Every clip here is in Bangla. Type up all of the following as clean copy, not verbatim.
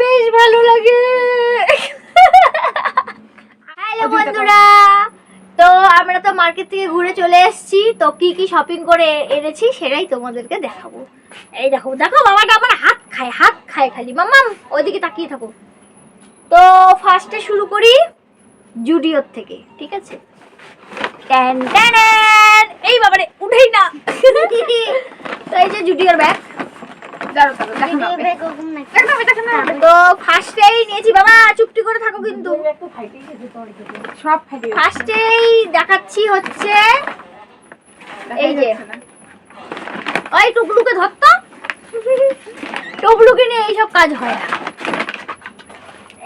বেশ ভালো লাগে। হ্যালো বন্ধুরা, তো আমরা তো মার্কেট থেকে ঘুরে চলে এসেছি। তো কি কি শপিং করে এনেছি সেটাই তোমাদেরকে দেখাবো। এই দেখো দেখো, বাবাটা আমার হাত খায় খালি। মাম্মাম ওইদিকে তাকিয়ে থাকো। তো ফার্স্টে শুরু করি জুডিওর থেকে, ঠিক আছে? ট্যান ট্যান, এই বাবারে উঠেই না। তো এই যে জুডিওর ব্যাগ। তো ফার্স্টেই নিয়েছি, বাবা চুপটি করে থাকো কিন্তু। সব ফার্স্টেই দেখাচ্ছি হচ্ছে এই যে, ওই টুকলুকে ধরতো, টুকলুকে নিয়ে এইসব কাজ হয় না।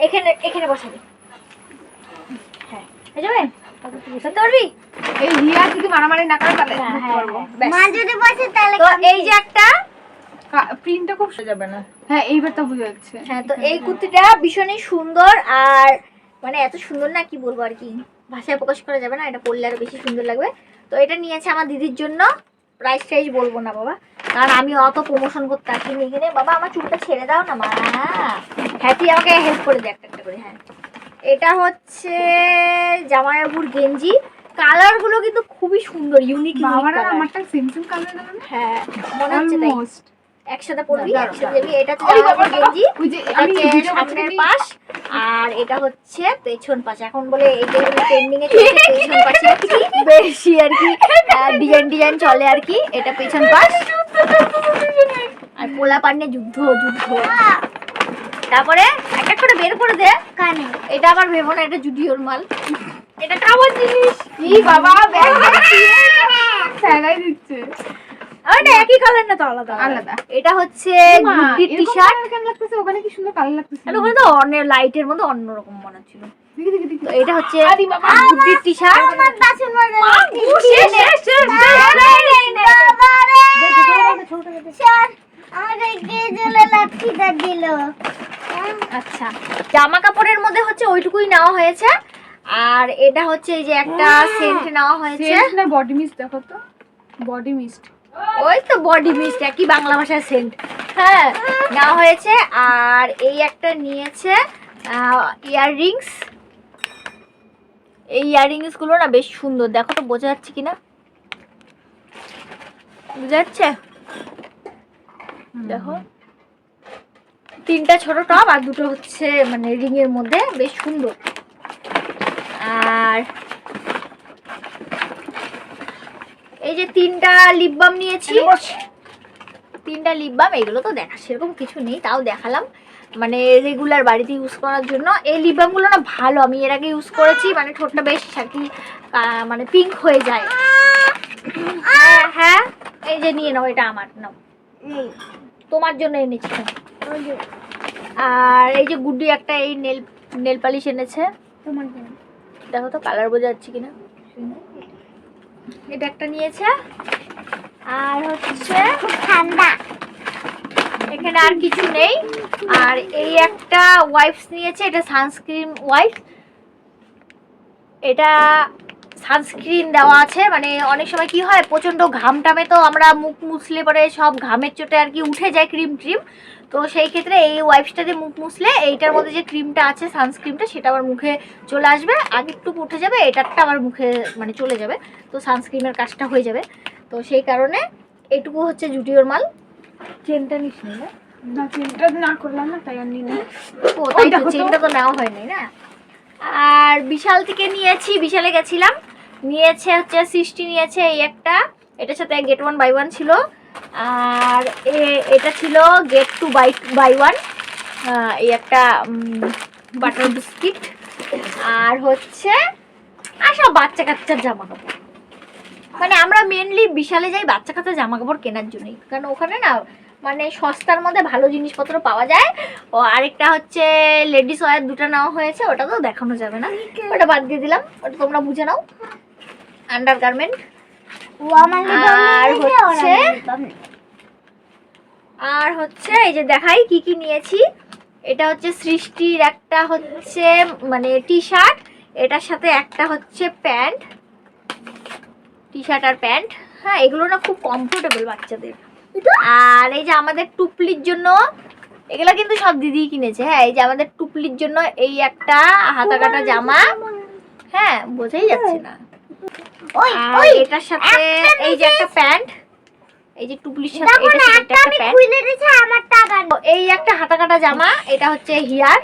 এখানে এখানে বসাবি। হ্যাঁ যাবে, বসাতে পারবি? এই হিয়া যদি মারামারি না করে তাহলে মা যদি বসে তাহলে। তো এই যে একটা প্রিন্টটা খুব সোজা যাবে না। হ্যাঁ এইবার তো বুঝে যাচ্ছে। হ্যাঁ, তো এই কুর্তিটা ভীষণই সুন্দর, আর মানে এত সুন্দর না কি বলবো আর কি, ভাষায় প্রকাশ করা যাবে না। এটা পরলে আরো বেশি সুন্দর লাগবে। তো এটা নিয়েছে আমার দিদির জন্য। প্রাইস টাইস বলবো না বাবা, কারণ আমি অত প্রমোশন করতে আসিনি এখানে। বাবা আমার চুলটা ছেড়ে দাও না মা। হ্যাঁ তুই আমাকে হেল্প করে দে একটা করে। হ্যাঁ, এটা হচ্ছে জামাইবাবুর গেঞ্জি। কালার গুলো কিন্তু খুবই সুন্দর, ইউনিক। বাবারা আমারটা সেম কালার গেল না? হ্যাঁ মনে হচ্ছে তাই। একসাথে পরবি, একসাথে যাবি। এটা হচ্ছে জামাইবাবুর গেঞ্জি, এটা সামনের পাশ, আর এটা হচ্ছে পেছন পাশ। এখন বলে এইটা ট্রেন্ডিং এ চলছে, পেছন পাশে বেশি আর কি ডিজাইন চলে আর কি। এটা পেছন পাশ, আর পোলা পান্নে যুদ্ধ। তারপরে একটা করে বের করে দে কানে। এটা আবার ভেবো না এটা জুডিওর মাল, এটা খাবার জিনিস। কি বাবা ব্যাগ ফেলাই দিচ্ছে। আরে একই কালার না তো, আলাদা আলাদা। এটা হচ্ছে গুড্ডির টি-শার্ট। কেমন লাগতেছে? ওখানে কি সুন্দর কালার লাগতেছে। আর ওখানে তো অনেক লাইটের মধ্যে অন্যরকম মনে হচ্ছিল। দেখি তো এটা হচ্ছে গুড্ডির টি-শার্ট। আমার বাসন মাজা আচ্ছা, জামা কাপড়ের মধ্যে হচ্ছে ওইটুকুই নেওয়া হয়েছে। আর এটা হচ্ছে এই যে একটা সেন্ট নেওয়া হয়েছে। সেন্ট না বডি মিস্ট? দেখো তো বডি মিস্ট। ওই তো বডি মিস্ট, একই বাংলা ভাষার সেন্ট। হ্যাঁ নেওয়া হয়েছে। আর এই একটা নিয়েছে ইয়াররিংস। এই ইয়াররিংস গুলো না বেশ সুন্দর, দেখো তো বোঝা যাচ্ছে কিনা, বোঝা যাচ্ছে? দেখো তিনটা ছোট টপ আর দুটো হচ্ছে মানে রিং এর মধ্যে, বেশ সুন্দর। আর এই যে তিনটা লিপ বাম নিয়েছি, তিনটা লিপ বাম। এগুলো তো দেখা সেরকম কিছু নেই, তাও দেখালাম মানে রেগুলার বাড়িতে ইউজ করার জন্য। এই লিপ বাম গুলো না ভালো, আমি এর আগে ইউজ করেছি, মানে ঠোঁটটা বেশ আর কি মানে পিঙ্ক হয়ে যায়। হ্যাঁ এই যে নিয়ে নাও, এটা আমার নাও, তোমার জন্য এনেছি। আর এই যে গুড্ডি একটা এই নেল পালিশ এনেছে তোমার জন্য। দেখো তো কালার বোঝা যাচ্ছে কিনা। এটা একটা নিয়েছে। আর হচ্ছে ঠান্ডা, এখানে আর কিছু নেই। আর এই একটা ওয়াইপস নিয়েছে, এটা সানস্ক্রিন ওয়াইপস। এটা সানস্ক্রিন দেওয়া আছে, মানে অনেক সময় কি হয় প্রচণ্ড ঘাম টামে, তো আমরা মুখ মুছলে পরে সব ঘামের চোটে আর কি উঠে যায় ক্রিম। তো সেই ক্ষেত্রে এই ওয়াইপসটা দিয়ে মুখ মুছলে এইটার মধ্যে যে ক্রিমটা আছে সানস্ক্রিনটা, সেটা আবার মুখে চলে আসবে, আগেরটুকু উঠে যাবে, এটারটা আবার মুখে মানে চলে যাবে, তো সানস্ক্রিনের কাজটা হয়ে যাবে। তো সেই কারণে এইটুকু হচ্ছে জুডিওর মাল। চেনটা নিস নি না? না চেনটা না করলাম না, তাই আর নিই না। ও তাই তো, চেনটা তো নেওয়া হয়নি না। আর বিশাল থেকে নিয়েছি, বিশালে গেছিলাম, নিয়েছে হচ্ছে 60 নিয়েছে এই একটা। এটার সাথে গেট 1 বাই 1 ছিল। আর এটা ছিল গেট 2 বাই 1। এই একটা বাটার বিস্কিট। আর হচ্ছে সব বাচ্চা কাচ্চার জামা কাপড়, মানে আমরা মেনলি বিশালে যাই বাচ্চা কাচ্চার জামা কাপড় কেনার জন্যই, কারণ ওখানে না মানে সস্তার মধ্যে ভালো জিনিসপত্র পাওয়া যায়। ও আরেকটা হচ্ছে লেডিস ওয়্যার দুটো নেওয়া হয়েছে, ওটা তো দেখানো যাবে না, ওটা বাদ দিয়ে দিলাম, ওটা তোমরা বুঝে নাও, আন্ডার গার্মেন্ট। আর হচ্ছে এই যে দেখাই কি কি নিয়েছি। এটা হচ্ছে সৃষ্টির একটা হচ্ছে মানে টি-শার্ট, এটার সাথে একটা হচ্ছে প্যান্ট, টি-শার্ট আর প্যান্ট। হ্যাঁ এগুলো না খুব কমফোর্টেবল বাচ্চাদের। আর এই যে আমাদের টুপলির জন্য এগুলা কিন্তু সব দিদি কিনেছে। হ্যাঁ, এই যে আমাদের টুপলির জন্য এই একটা হাতা কাটা জামা, হ্যাঁ বোঝাই যাচ্ছে না। আর এটার সাথে এই যে একটা প্যান্ট, এই যে টুপলির সাথে এটার সাথে একটা প্যান্ট, এই একটা হাতা কাটা জামা, এটা হচ্ছে হিয়ার।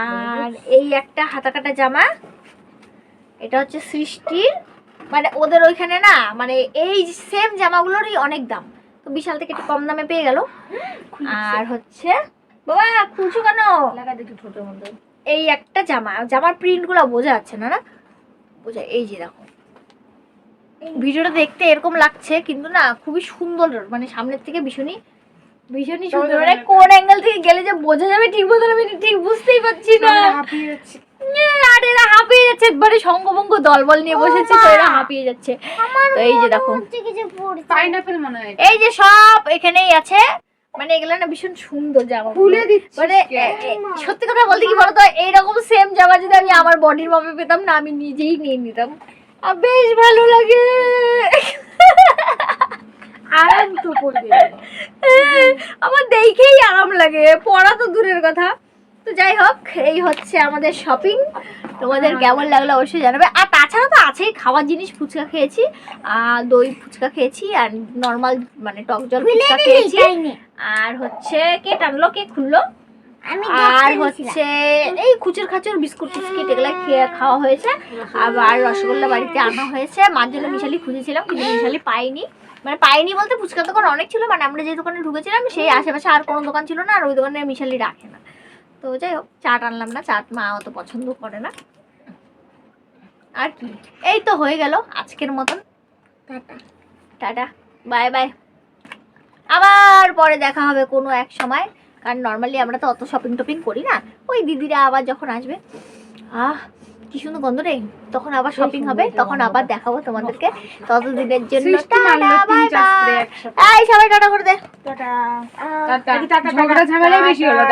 আর এই একটা হাতা কাটা জামা, এটা হচ্ছে সৃষ্টির। মানে ওদের ওইখানে না, মানে এই সেম জামাগুলোরই অনেক দাম, তো বিশাল থেকে একটু কম দামে পেয়ে গেল। আর হচ্ছে বাবা খুলছো কেন, এই একটা জামা, জামার প্রিন্ট গুলো বোঝা যাচ্ছে না, না বোঝা, এই যে দেখো ভিডিওটা দেখতে এরকম লাগছে কিন্তু না খুবই সুন্দর, মানে সামনের থেকে ভীষণই ভীষণই সুন্দর। মানে কোন অ্যাঙ্গেল থেকে গেলে যে বোঝা যাবে ঠিক মতো আমি ঠিক বুঝতেই পারছি না। আর এরা হাঁপিয়ে যাচ্ছে, মানে সঙ্গভঙ্গ দলবল নিয়ে বসেছে তো এরা হাঁপিয়ে যাচ্ছে। তো এই যে দেখো পাইনাপল মনে হয়, এই যে সব এখানেই আছে। মানে এগুলো না ভীষণ সুন্দর জামা, খুলে দিচ্ছিস মানে সত্যি কথা বলতে কি বলতো, এইরকম সেম জামা যদি আমি আমার বডির মাপে পেতাম না, আমি নিজেই নিয়ে নিতাম, আর বেশ ভালো লাগে। আরাম তো পড়বে, আমার দেখেই আরাম লাগে, পড়া তো দূরের কথা। তো যাই হোক, এই হচ্ছে আমাদের শপিং। তোমাদের কেমন লাগলো অবশ্যই জানাবে। আর তাছাড়া তো আছেই খাওয়ার জিনিস, ফুচকা খেয়েছি, দই ফুচকা খেয়েছি, আর নর্মাল মানে টক জল ফুচকা খেয়েছি। আর হচ্ছে কে টানলো, কে খুললো, আর হচ্ছে এই খুচুর খাচুর বিস্কুট টিস্কিট এগুলো খাওয়া হয়েছে। আবার রসগোল্লা বাড়িতে আনা হয়েছে, মার জন্য মিশালি খুঁজেছিলাম কিন্তু মিশালি পাইনি। মানে পাইনি বলতে ফুচকার দোকান অনেক ছিল, মানে আমরা যে দোকানে ঢুকেছিলাম সেই আশেপাশে আর কোনো দোকান ছিল না, আর ওই দোকানে মিশালি রাখে না। তো যাই হোক, চাট আনলাম না, চাট মা অত পছন্দ করে না। আর কি, এই তো হয়ে গেল আজকের মতন। Tata, bye bye. আবার পরে দেখা হবে কোনো এক সময়, কারণ নর্মালি আমরা তো অত শপিং টপিং করি না। ওই দিদিরা আবার যখন আসবে, কি সুন্দর গন্ধ রে, তখন আবার শপিং হবে, তখন আবার দেখাবো তোমাদেরকে। ততদিনের জন্য এই সবাই টাটা করে দে। ঝগড়া ঝামেলাই বেশি হলো।